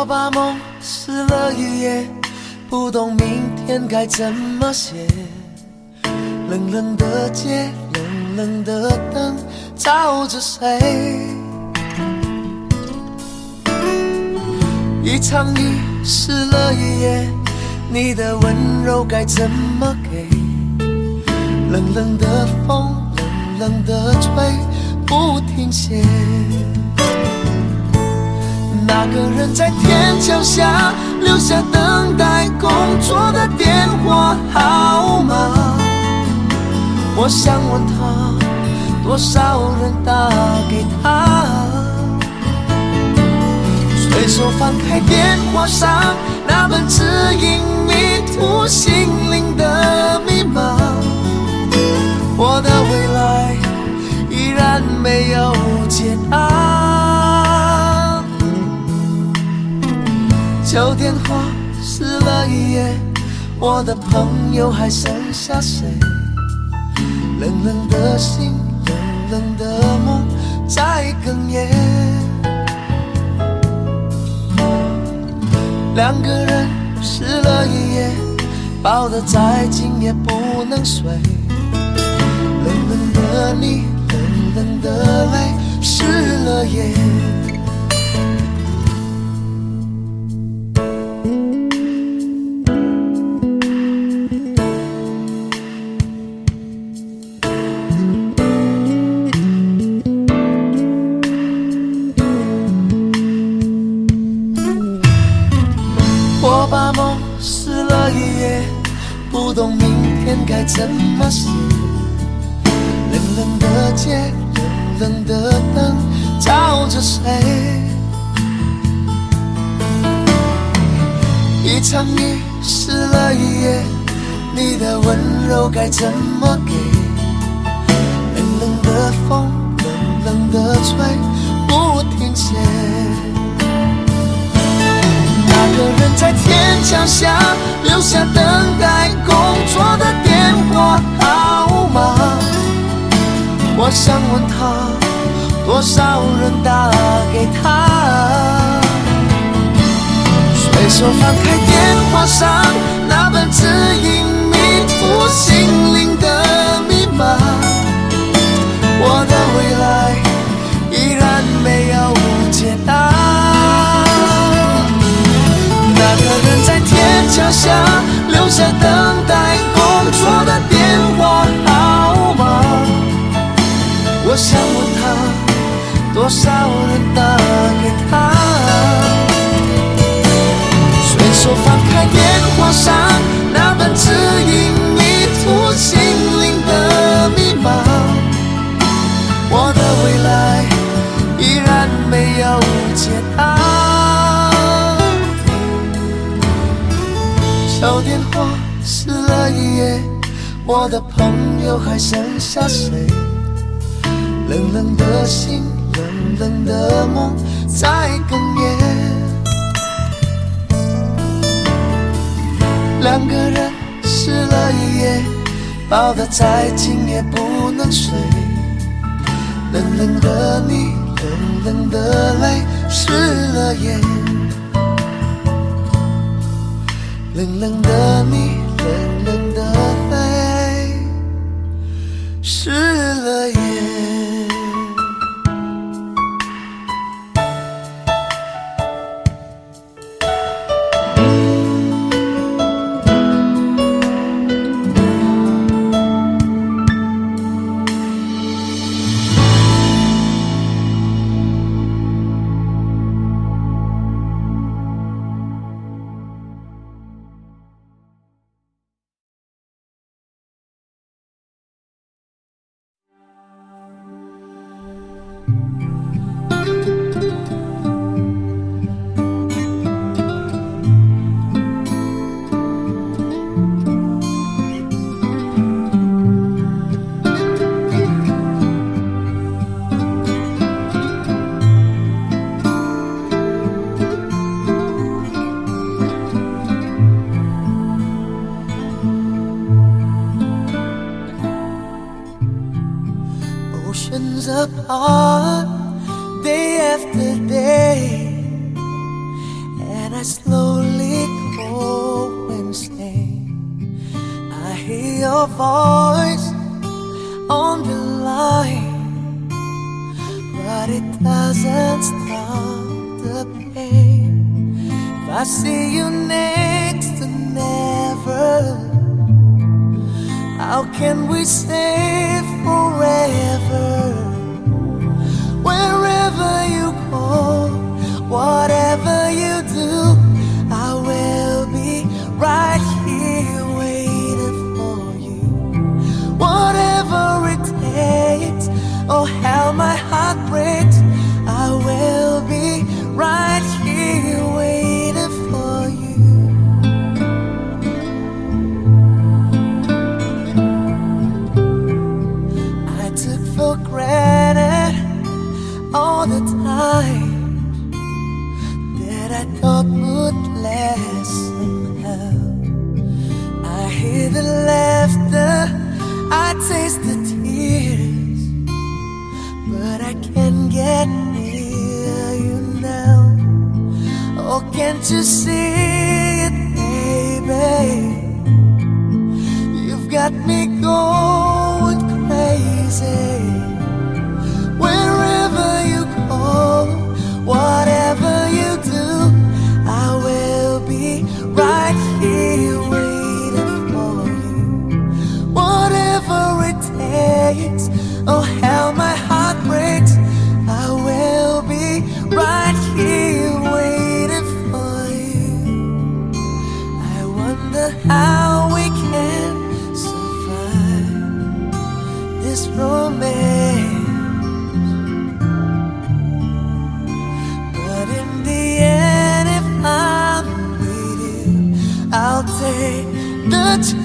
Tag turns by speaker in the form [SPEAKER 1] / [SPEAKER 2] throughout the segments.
[SPEAKER 1] 我把梦撕了一页，不懂明天该怎么写。冷冷的街，冷冷的灯，照着谁？一场雨湿了一夜，你的温柔该怎么给？冷冷的风，冷冷的吹，不停歇。那个人在天桥下留下等待工作的电话号码，我想问他，多少人打给他？随手翻开电话上那本指引迷途心灵的密码，我的未来依然没有解答。旧电话撕了一页，我的朋友还剩下谁？冷冷的心，冷冷的梦在哽咽。两个人湿了一夜，抱得再紧也不能睡。冷冷的你，冷冷的泪，湿了夜。我把梦撕了一页，不懂明天该怎么写。冷冷的街，冷冷的灯，照着谁？一场雨湿了一夜，你的温柔该怎么给？冷冷的风，冷冷的吹，不停歇。那个人在天桥下留下等待工作的电话号码，我想问他，多少人打给他？随手翻开电话上那本指引迷途心灵的密码，我的未来依然没有解答。那个人在天桥下留下等待工作的电话号码，我想问他，多少人打给他？随手翻开电话上那本指引迷途心灵的密码，我的未来依然没有解答。旧电话撕了一页，我的朋友还剩下谁？冷冷的心，冷冷的梦在哽咽。两个人湿了一夜，抱得再紧也不能睡。冷冷的你，冷冷的泪，湿了夜。冷冷的你，冷冷的泪，湿了夜。slowly go insane, I hear your voice on the line, but it doesn't stop the pain. If I see you next to never, how can we say forever? Wherever you go, whatever you do, I will be right here waiting for you. Whatever it takes, oh how my heart breaks, I will be right here waiting for you. I took for granted all the time that I thought would last somehow. I hear the laughter, I taste the tears, but I can't get near you now. Oh, can't you see it, baby? You've got me going crazy. Wherever you go, whatever you do, I will be right here waiting for you. Whatever it takes, oh how my heart breaks, I will be right here waiting for you. I wonder how we can survive this romance. I'll take the chance.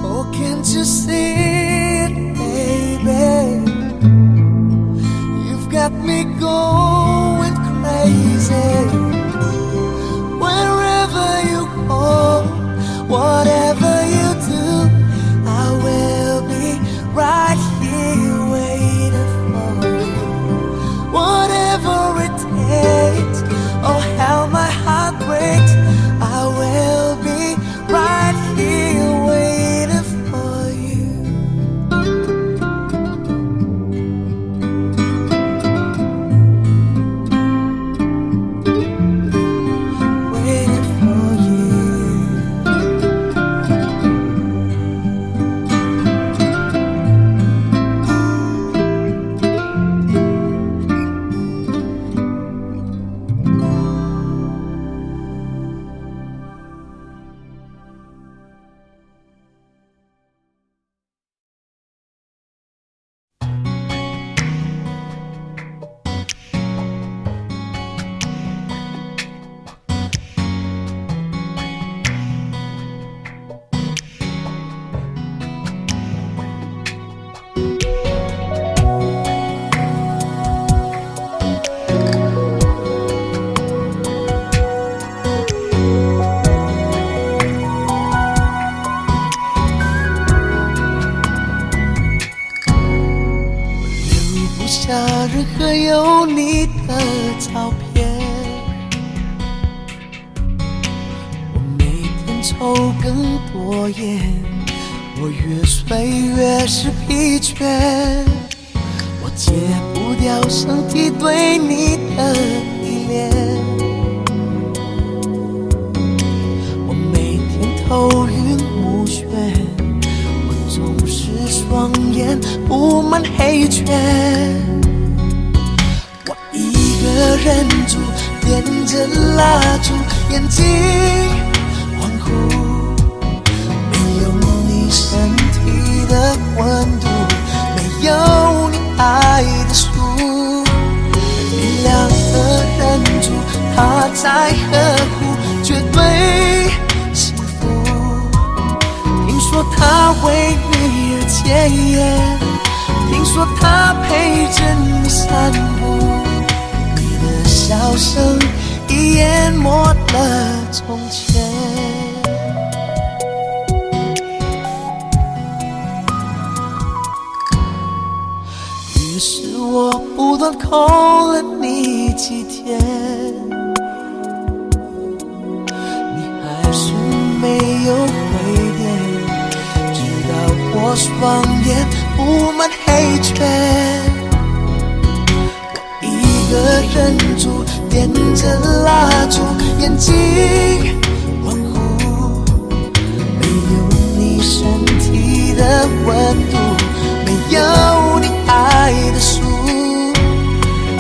[SPEAKER 1] Oh, can't you see? Got me going crazy. Wherever you go, whatever you do, I will be right here waiting for you. Whatever it takes, oh how my heart breaks, I will be right here waiting for you.任何有你的照片，我每天抽更多烟，我越睡越是疲倦，我戒不掉身体对你的依恋，我每天头晕目眩，我总是双眼布满黑圈。一个人住，点着蜡烛，眼睛恍惚，没有你身体的温度，没有你爱的书，你两个人住，他在呵护，绝对幸福。听说说他为你而戒烟，听说他陪着你散步，你的笑声已淹没了从前。于是我不断扣了你几天，你还是没有回电，直到我双眼布满黑圈，我一个人住，点着蜡烛，眼睛模糊，没有你身体的温度，没有你爱的书，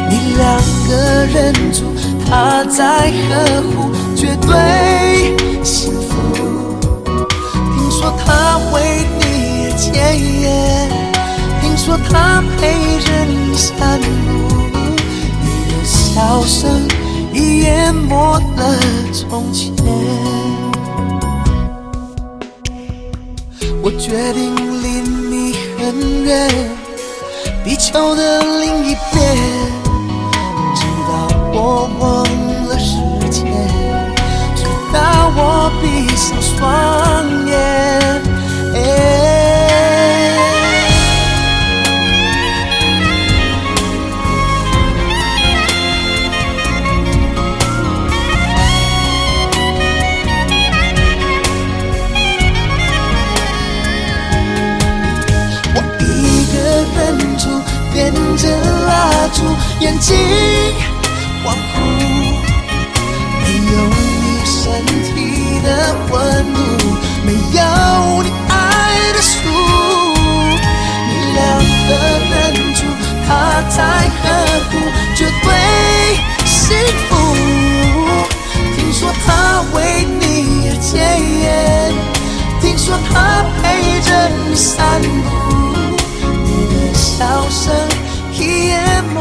[SPEAKER 1] 你两个人住，他在呵护，绝对幸福。听说他为你而戒烟，听说他陪着你散步，你的笑声已淹没了从前。我决定离你很远，地球的另一边，直到我忘了时间，直到我闭上双眼。点着蜡烛，眼睛恍惚，没有你身体的温度，没有你爱的书，你两个人住，他在呵护，绝对幸福。听说他为你而戒烟，听说他陪着你散步，笑声已淹没。